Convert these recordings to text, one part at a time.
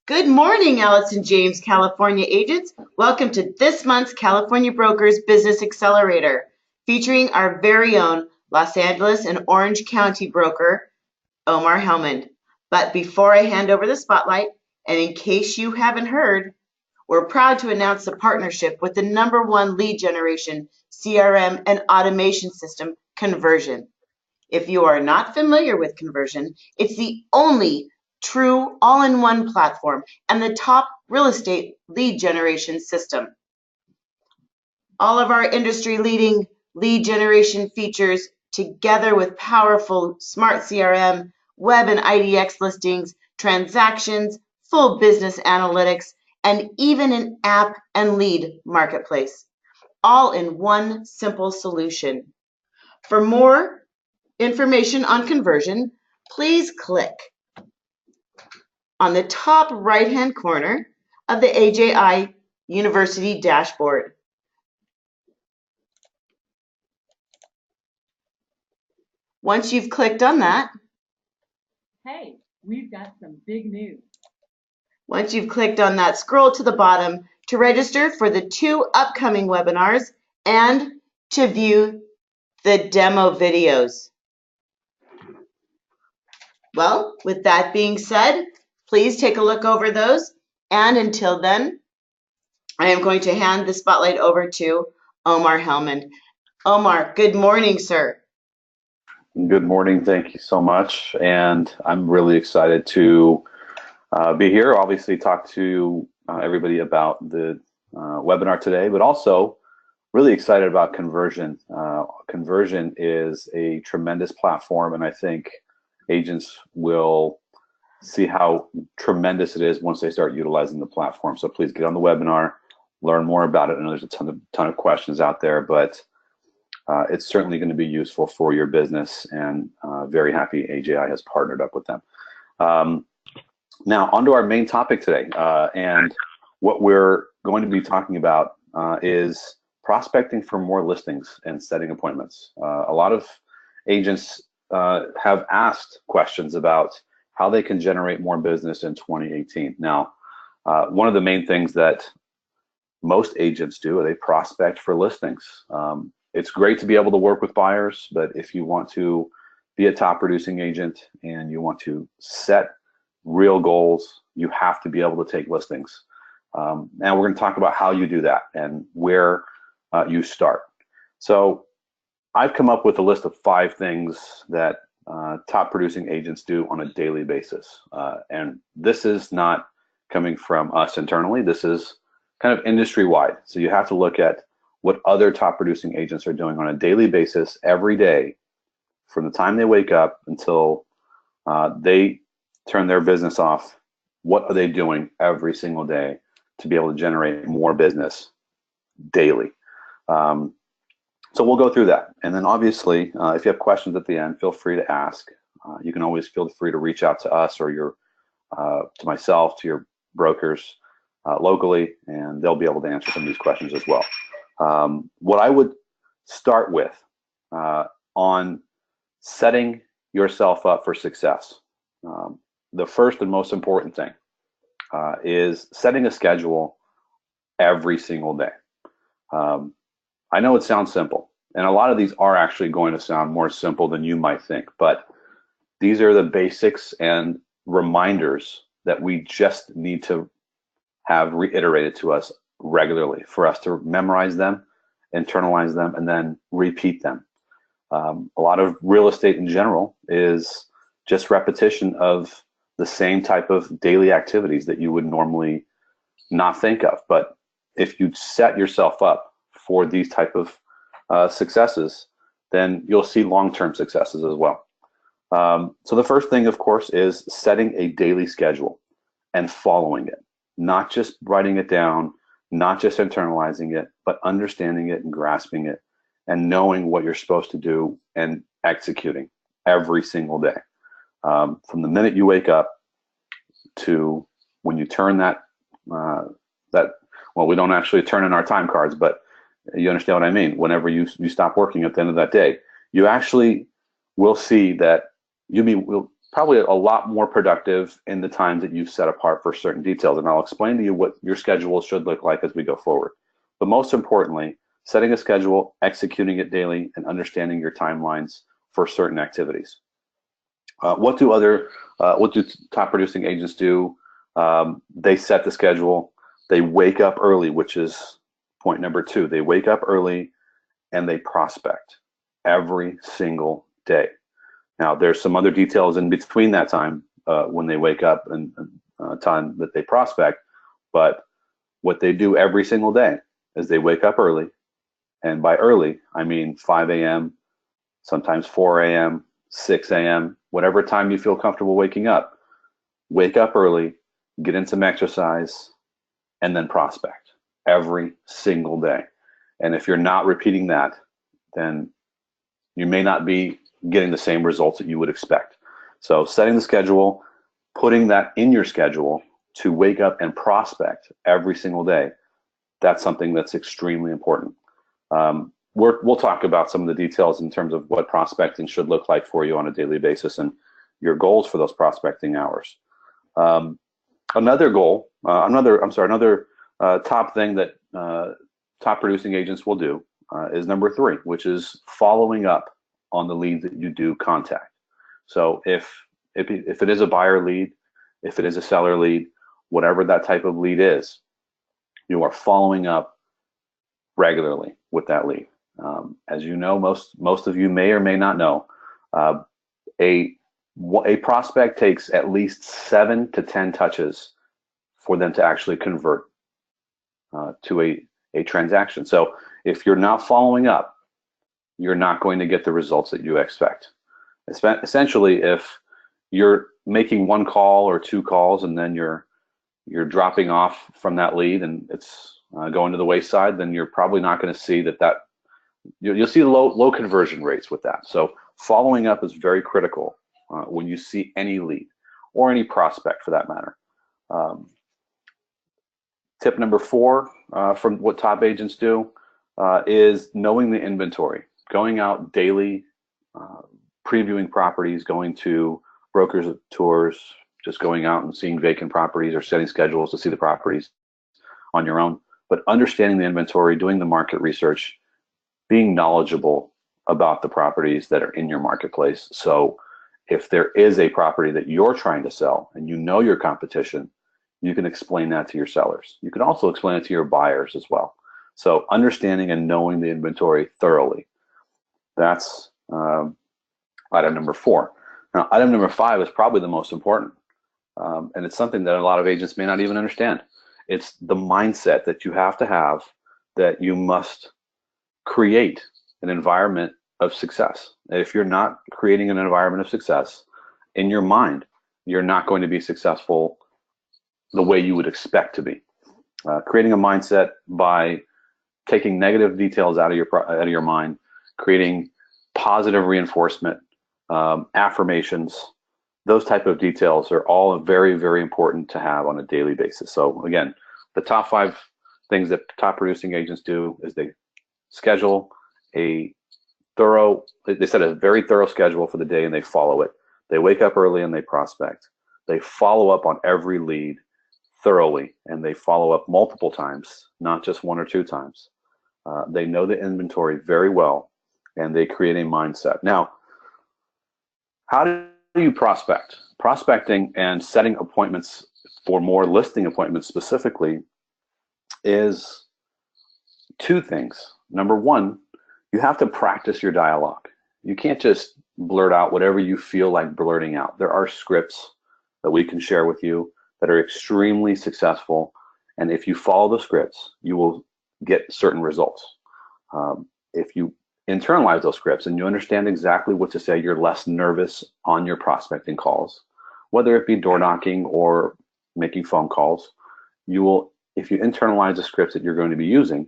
Good morning, Allison James, California agents. Welcome to this month's California Brokers Business Accelerator, featuring our very own Los Angeles and Orange County broker, Omar Helmand. But before I hand over the spotlight, and in case you haven't heard, we're proud to announce a partnership with the #1 lead generation CRM and automation system, Conversion. If you are not familiar with Conversion, it's the only true all-in-one platform and the top real estate lead generation system. All of our industry-leading lead generation features, together with powerful smart CRM, web and IDX listings, transactions, full business analytics, and even an app and lead marketplace, all in one simple solution. For more information on Conversion, please click on the top right-hand corner of the AJI University dashboard. Once you've clicked on that, hey, we've got some big news. Once you've clicked on that, scroll to the bottom to register for the 2 upcoming webinars and to view the demo videos. Well, with that being said, please take a look over those. And until then, I am going to hand the spotlight over to Omar Helmand. Omar, good morning, sir. Good morning. Thank you so much. And I'm really excited to be here, obviously talk to everybody about the webinar today, but also really excited about Conversion. Conversion is a tremendous platform, and I think agents will see how tremendous it is once they start utilizing the platform. So please get on the webinar, learn more about it. I know there's a ton of questions out there, but it's certainly going to be useful for your business, and very happy AJI has partnered up with them. Now, on to our main topic today, and what we're going to be talking about is prospecting for more listings and setting appointments. A lot of agents have asked questions about how they can generate more business in 2018. Now, one of the main things that most agents do, they prospect for listings. It's great to be able to work with buyers, but if you want to be a top producing agent and you want to set real goals, you have to be able to take listings. And we're going to talk about how you do that and where you start. So I've come up with a list of 5 things that top producing agents do on a daily basis. And this is not coming from us internally. This is kind of industry wide. So you have to look at what other top producing agents are doing on a daily basis every day, from the time they wake up until they turn their business off. What are they doing every single day to be able to generate more business daily? So we'll go through that. And then obviously, if you have questions at the end, feel free to ask. You can always feel free to reach out to us or to myself, to your brokers locally, and they'll be able to answer some of these questions as well. What I would start with on setting yourself up for success, the first and most important thing is setting a schedule every single day. I know it sounds simple, and a lot of these are actually going to sound more simple than you might think, but these are the basics and reminders that we just need to have reiterated to us regularly for us to memorize them, internalize them, and then repeat them. A lot of real estate in general is just repetition of the same type of daily activities that you would normally not think of. But if you set yourself up for these type of successes, then you'll see long-term successes as well. So the first thing, of course, is setting a daily schedule and following it, not just writing it down, not just internalizing it, but understanding it and grasping it and knowing what you're supposed to do and executing every single day. From the minute you wake up to when you turn well, we don't actually turn in our time cards, but you understand what I mean. Whenever you stop working at the end of that day, you actually will see that you'll probably a lot more productive in the times that you've set apart for certain details. And I'll explain to you what your schedule should look like as we go forward. But most importantly, setting a schedule, executing it daily, and understanding your timelines for certain activities. What do top producing agents do? They set the schedule. They wake up early, which is point number 2. They wake up early and they prospect every single day. Now, there's some other details in between that time when they wake up and time that they prospect, but what they do every single day is they wake up early, and by early, I mean 5 a.m., sometimes 4 a.m., 6 a.m., whatever time you feel comfortable waking up. Wake up early, get in some exercise, and then prospect every single day. And if you're not repeating that, then you may not be getting the same results that you would expect. So setting the schedule, putting that in your schedule to wake up and prospect every single day, that's something that's extremely important. We'll talk about some of the details in terms of what prospecting should look like for you on a daily basis and your goals for those prospecting hours. Another top thing that top producing agents will do is number 3, which is following up on the leads that you do contact. So if it is a buyer lead, if it is a seller lead, whatever that type of lead is, you are following up regularly with that lead. As you know, most of you may or may not know, a prospect takes at least 7 to 10 touches for them to actually convert to a transaction. So if you're not following up, you're not going to get the results that you expect. Essentially, if you're making 1 call or 2 calls and then you're dropping off from that lead and it's going to the wayside, then you're probably not going to see that you'll see low conversion rates with that. So following up is very critical when you see any lead or any prospect for that matter. Tip number 4 from what top agents do is knowing the inventory, going out daily, previewing properties, going to brokers tours, just going out and seeing vacant properties or setting schedules to see the properties on your own, but understanding the inventory, doing the market research, being knowledgeable about the properties that are in your marketplace. So if there is a property that you're trying to sell and you know your competition, you can explain that to your sellers. You can also explain it to your buyers as well. So understanding and knowing the inventory thoroughly. That's item number 4. Now, item number 5 is probably the most important. And it's something that a lot of agents may not even understand. It's the mindset that you have to have, that you must create an environment of success. If you're not creating an environment of success in your mind, you're not going to be successful the way you would expect to be. Creating a mindset by taking negative details out of your mind, creating positive reinforcement, affirmations, those type of details are all very, very important to have on a daily basis. So again, the top 5 things that top producing agents do is they schedule they set a very thorough schedule for the day and they follow it. They wake up early and they prospect. They follow up on every lead thoroughly and they follow up multiple times, not just 1 or 2 times. They know the inventory very well and they create a mindset. Now, how do you prospect? Prospecting and setting appointments for more listing appointments specifically is 2 things. Number 1, you have to practice your dialogue. You can't just blurt out whatever you feel like blurting out. There are scripts that we can share with you that are extremely successful. And if you follow the scripts, you will get certain results. If you internalize those scripts and you understand exactly what to say, you're less nervous on your prospecting calls, whether it be door knocking or making phone calls. If you internalize the scripts that you're going to be using,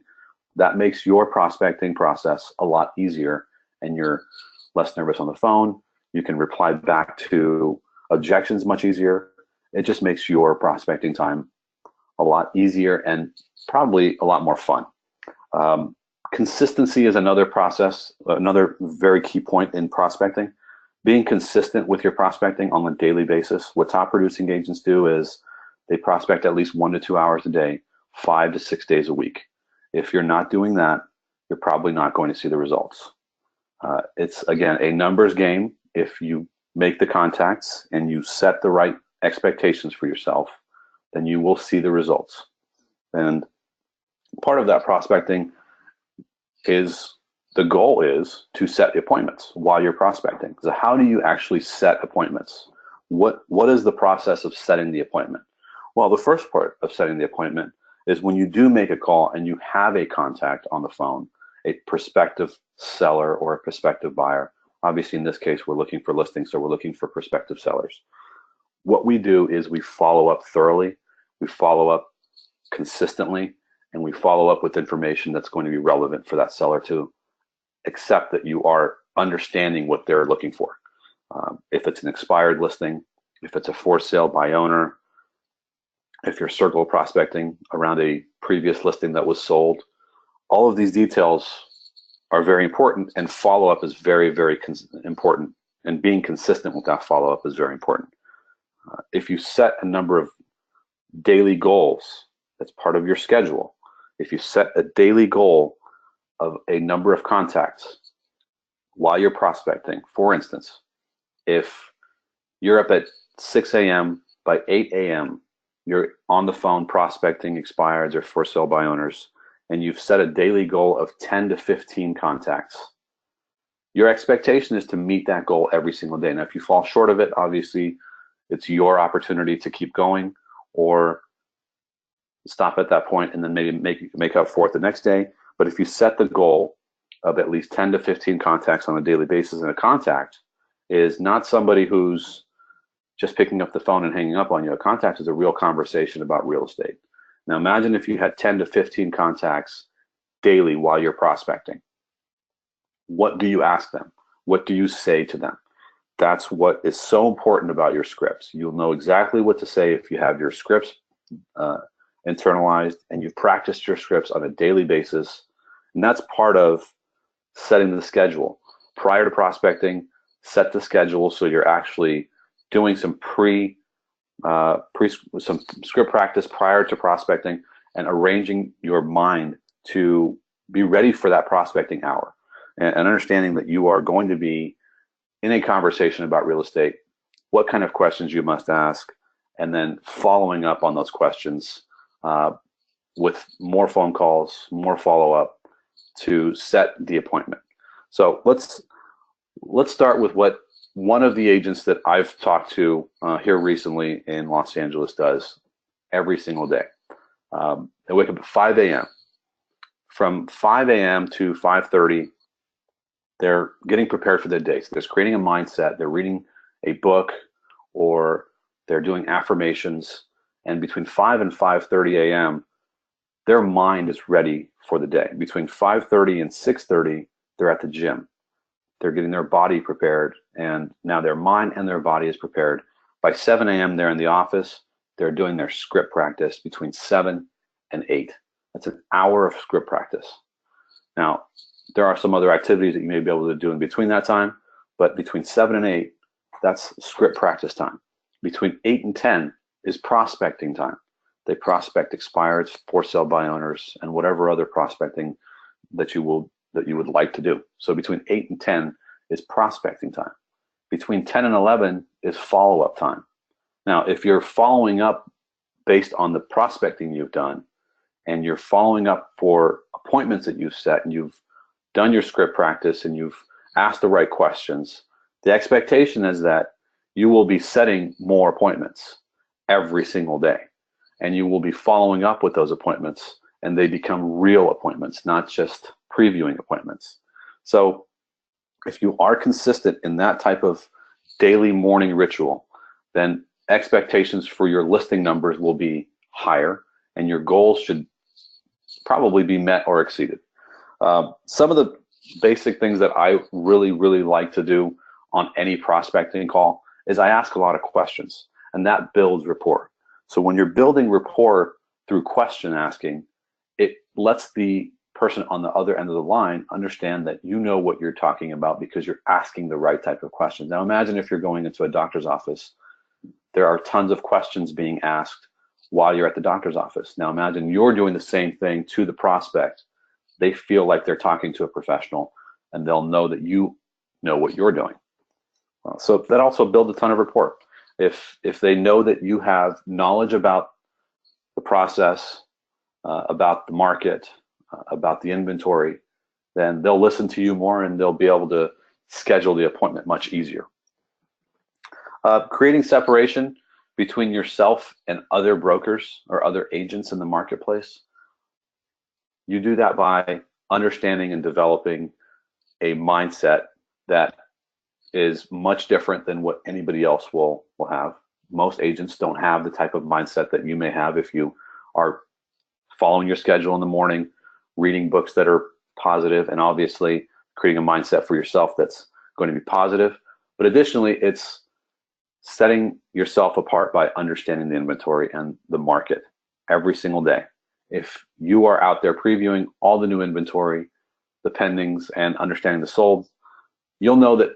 that makes your prospecting process a lot easier and you're less nervous on the phone. You can reply back to objections much easier. It just makes your prospecting time a lot easier and probably a lot more fun. Consistency is another very key point in prospecting. Being consistent with your prospecting on a daily basis. What top producing agents do is they prospect at least 1 to 2 hours a day, 5 to 6 days a week. If you're not doing that, you're probably not going to see the results. It's, again, a numbers game. If you make the contacts and you set the right expectations for yourself, then you will see the results. And part of that prospecting is, the goal is to set appointments while you're prospecting. So how do you actually set appointments? What is the process of setting the appointment? Well, the first part of setting the appointment is when you do make a call and you have a contact on the phone, a prospective seller or a prospective buyer. Obviously, in this case, we're looking for listings, so we're looking for prospective sellers. What we do is we follow up thoroughly, we follow up consistently, and we follow up with information that's going to be relevant for that seller to accept that you are understanding what they're looking for. If it's an expired listing, if it's a for sale by owner, if you're circle prospecting around a previous listing that was sold, all of these details are very important, and follow-up is very, very important, and being consistent with that follow-up is very important. If you set a number of daily goals, that's part of your schedule. If you set a daily goal of a number of contacts while you're prospecting, for instance, if you're up at 6 a.m., by 8 a.m., you're on the phone prospecting expireds or for sale by owners, and you've set a daily goal of 10 to 15 contacts, your expectation is to meet that goal every single day. Now, if you fall short of it, obviously, it's your opportunity to keep going or stop at that point and then maybe make up for it the next day. But if you set the goal of at least 10 to 15 contacts on a daily basis, and a contact is not somebody who's just picking up the phone and hanging up on you. A contact is a real conversation about real estate. Now imagine if you had 10 to 15 contacts daily while you're prospecting. What do you ask them? What do you say to them? That's what is so important about your scripts. You'll know exactly what to say if you have your scripts internalized and you've practiced your scripts on a daily basis. And that's part of setting the schedule. Prior to prospecting, set the schedule so you're actually doing some some script practice prior to prospecting and arranging your mind to be ready for that prospecting hour, and understanding that you are going to be in a conversation about real estate, what kind of questions you must ask, and then following up on those questions with more phone calls, more follow-up to set the appointment. So let's start with what one of the agents that I've talked to here recently in Los Angeles does every single day. They wake up at 5 a.m. From 5 a.m. to 5:30, they're getting prepared for their day. So they're creating a mindset. They're reading a book or they're doing affirmations. And between 5 and 5:30 a.m., their mind is ready for the day. Between 5:30 and 6:30, they're at the gym. They're getting their body prepared, and now their mind and their body is prepared. By 7 a.m., they're in the office. They're doing their script practice between 7 and 8. That's an hour of script practice. Now, there are some other activities that you may be able to do in between that time, but between 7 and 8, that's script practice time. Between 8 and 10 is prospecting time. They prospect expireds, for sale by owners, and whatever other prospecting that you would like to do. So between 8 and 10 is prospecting time. Between 10 and 11 is follow-up time. Now, if you're following up based on the prospecting you've done, and you're following up for appointments that you've set, and you've done your script practice, and you've asked the right questions, the expectation is that you will be setting more appointments every single day. And you will be following up with those appointments, and they become real appointments, not just previewing appointments. So if you are consistent in that type of daily morning ritual, then expectations for your listing numbers will be higher, and your goals should probably be met or exceeded. Some of the basic things that I really, really like to do on any prospecting call is I ask a lot of questions, and that builds rapport. So when you're building rapport through question asking, it lets the person on the other end of the line understand that you know what you're talking about because you're asking the right type of questions. Now imagine if you're going into a doctor's office, there are tons of questions being asked while you're at the doctor's office. Now imagine you're doing the same thing to the prospect. They feel like they're talking to a professional, and they'll know that you know what you're doing. So that also builds a ton of rapport. If they know that you have knowledge about the process, about the market, about the inventory, then they'll listen to you more and they'll be able to schedule the appointment much easier. Creating separation between yourself and other brokers or other agents in the marketplace. You do that by understanding and developing a mindset that is much different than what anybody else will have. Most agents don't have the type of mindset that you may have if you are following your schedule in the morning, reading books that are positive, and obviously creating a mindset for yourself that's going to be positive. But additionally, it's setting yourself apart by understanding the inventory and the market every single day. If you are out there previewing all the new inventory, the pendings, and understanding the sold, you'll know that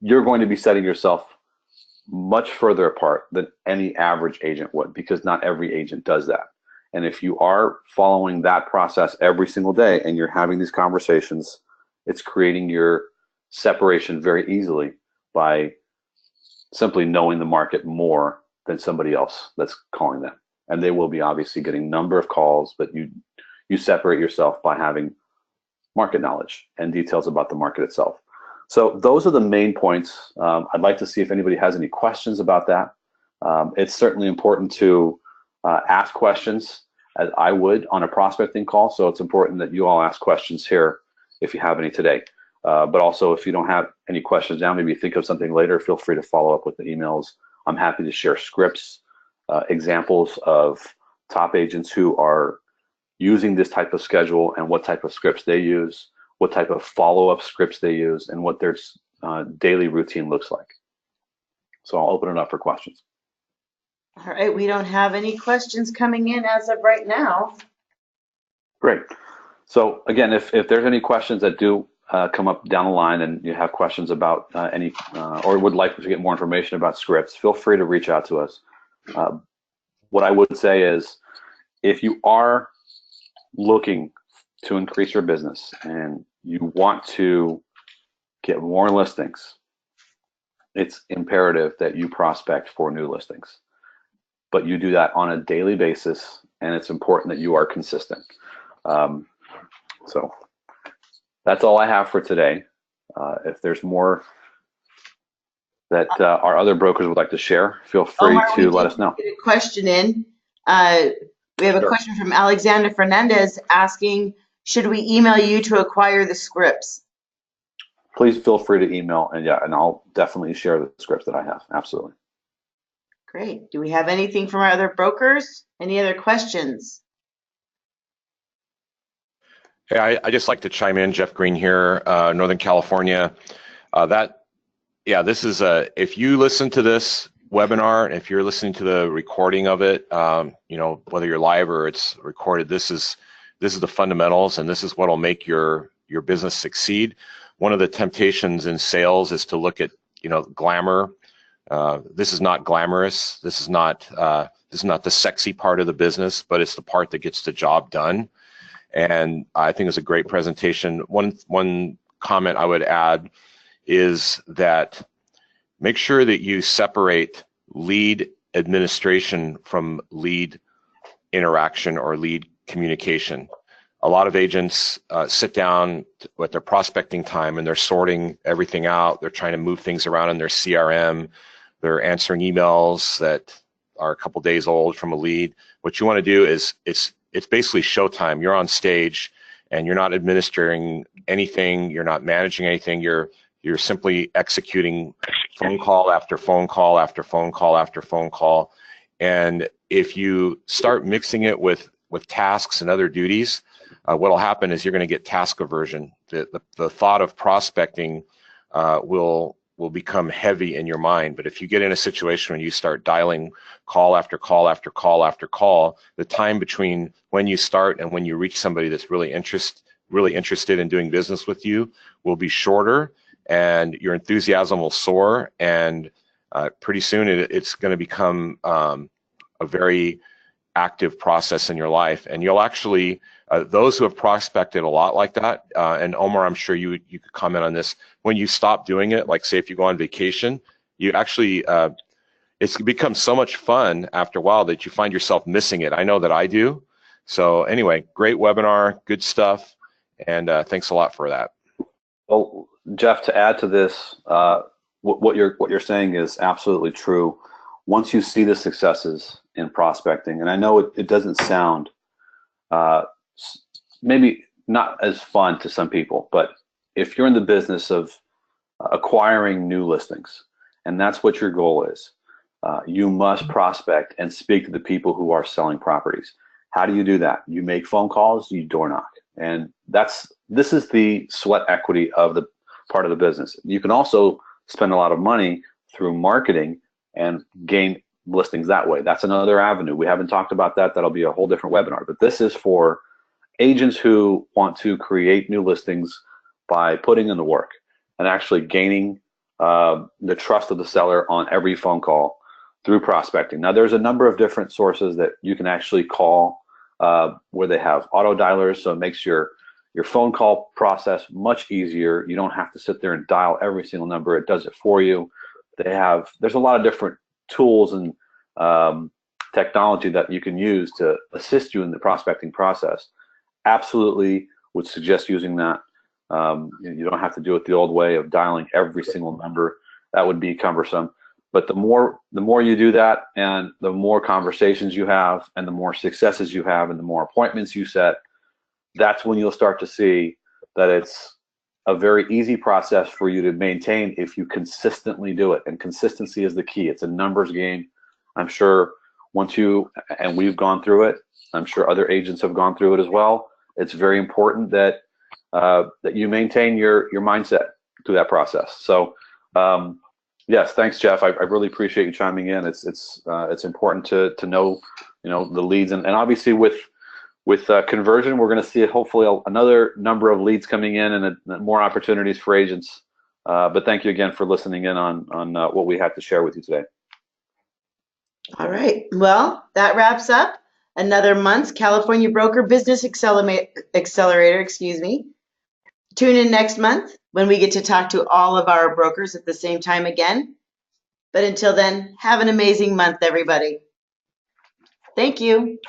you're going to be setting yourself much further apart than any average agent would, because not every agent does that. And if you are following that process every single day and you're having these conversations, it's creating your separation very easily by simply knowing the market more than somebody else that's calling them. And they will be obviously getting a number of calls, but you separate yourself by having market knowledge and details about the market itself. So those are the main points. I'd like to see if anybody has any questions about that. It's certainly important to ask questions, as I would on a prospecting call. So it's important that you all ask questions here if you have any today. But also, if you don't have any questions now, maybe think of something later, feel free to follow up with the emails. I'm happy to share scripts, examples of top agents who are using this type of schedule and what type of scripts they use, what type of follow-up scripts they use, and what their daily routine looks like. So I'll open it up for questions. All right, we don't have any questions coming in as of right now. Great. So again, if there's any questions that do come up down the line and you have questions about any or would like to get more information about scripts, feel free to reach out to us. What I would say is, if you are looking to increase your business and you want to get more listings, it's imperative that you prospect for new listings. But you do that on a daily basis, and it's important that you are consistent. So that's all I have for today. If there's more that our other brokers would like to share, feel free Omar, to let us know. Get a question in. We have a question from Alexander Fernandez asking, should we email you to acquire the scripts? Please feel free to email, and I'll definitely share the scripts that I have. Absolutely. Great. Do we have anything from our other brokers? Any other questions? Hey, I just like to chime in. Jeff Green here, Northern California. This is if you listen to this webinar, and if you're listening to the recording of it, whether you're live or it's recorded, this is the fundamentals, and this is what will make your business succeed. One of the temptations in sales is to look at glamour. This is not glamorous. This is not the sexy part of the business, but it's the part that gets the job done. And I think it's a great presentation. One comment I would add is that make sure that you separate lead administration from lead interaction or lead communication. A lot of agents sit down with their prospecting time and they're sorting everything out. They're trying to move things around in their CRM. They're answering emails that are a couple days old from a lead. What you want to do is it's basically showtime. You're on stage and you're not administering anything. You're not managing anything. You're simply executing phone call after phone call after phone call after phone call. And if you start mixing it with tasks and other duties, what will happen is you're going to get task aversion. The thought of prospecting will will become heavy in your mind. But if you get in a situation when you start dialing call after call after call after call, the time between when you start and when you reach somebody that's really interested in doing business with you will be shorter, and your enthusiasm will soar, and pretty soon it's going to become a very active process in your life. And you'll actually, those who have prospected a lot like that, and Omar, I'm sure you could comment on this, when you stop doing it, like say if you go on vacation, you actually, it's become so much fun after a while that you find yourself missing it. I know that I do. So anyway, great webinar, good stuff, and thanks a lot for that. Well, Jeff, to add to this, what you're saying is absolutely true. Once you see the successes in prospecting, and I know it doesn't sound maybe not as fun to some people, but if you're in the business of acquiring new listings, and that's what your goal is, you must prospect and speak to the people who are selling properties. How do you do that? You make phone calls, you door knock, and this is the sweat equity of the part of the business. You can also spend a lot of money through marketing and gain listings that way. That's another avenue. We haven't talked about that. That'll be a whole different webinar, but this is for agents who want to create new listings by putting in the work and actually gaining the trust of the seller on every phone call through prospecting. Now, there's a number of different sources that you can actually call where they have auto dialers, so it makes your phone call process much easier. You don't have to sit there and dial every single number. It does it for you. There's a lot of different tools and technology that you can use to assist you in the prospecting process. Absolutely would suggest using that. You don't have to do it the old way of dialing every single number. That would be cumbersome. But the more you do that, and the more conversations you have, and the more successes you have, and the more appointments you set, that's when you'll start to see that it's a very easy process for you to maintain if you consistently do it. And consistency is the key. It's a numbers game. I'm sure and we've gone through it, I'm sure other agents have gone through it as well. It's very important that that you maintain your mindset through that process. So yes, thanks, Jeff. I really appreciate you chiming in. It's important to know, the leads, and obviously with conversion, we're going to see hopefully another number of leads coming in and more opportunities for agents. But thank you again for listening in on what we had to share with you today. All right. Well, that wraps up another month's California Broker Business Accelerator. Excuse me. Tune in next month when we get to talk to all of our brokers at the same time again. But until then, have an amazing month, everybody. Thank you.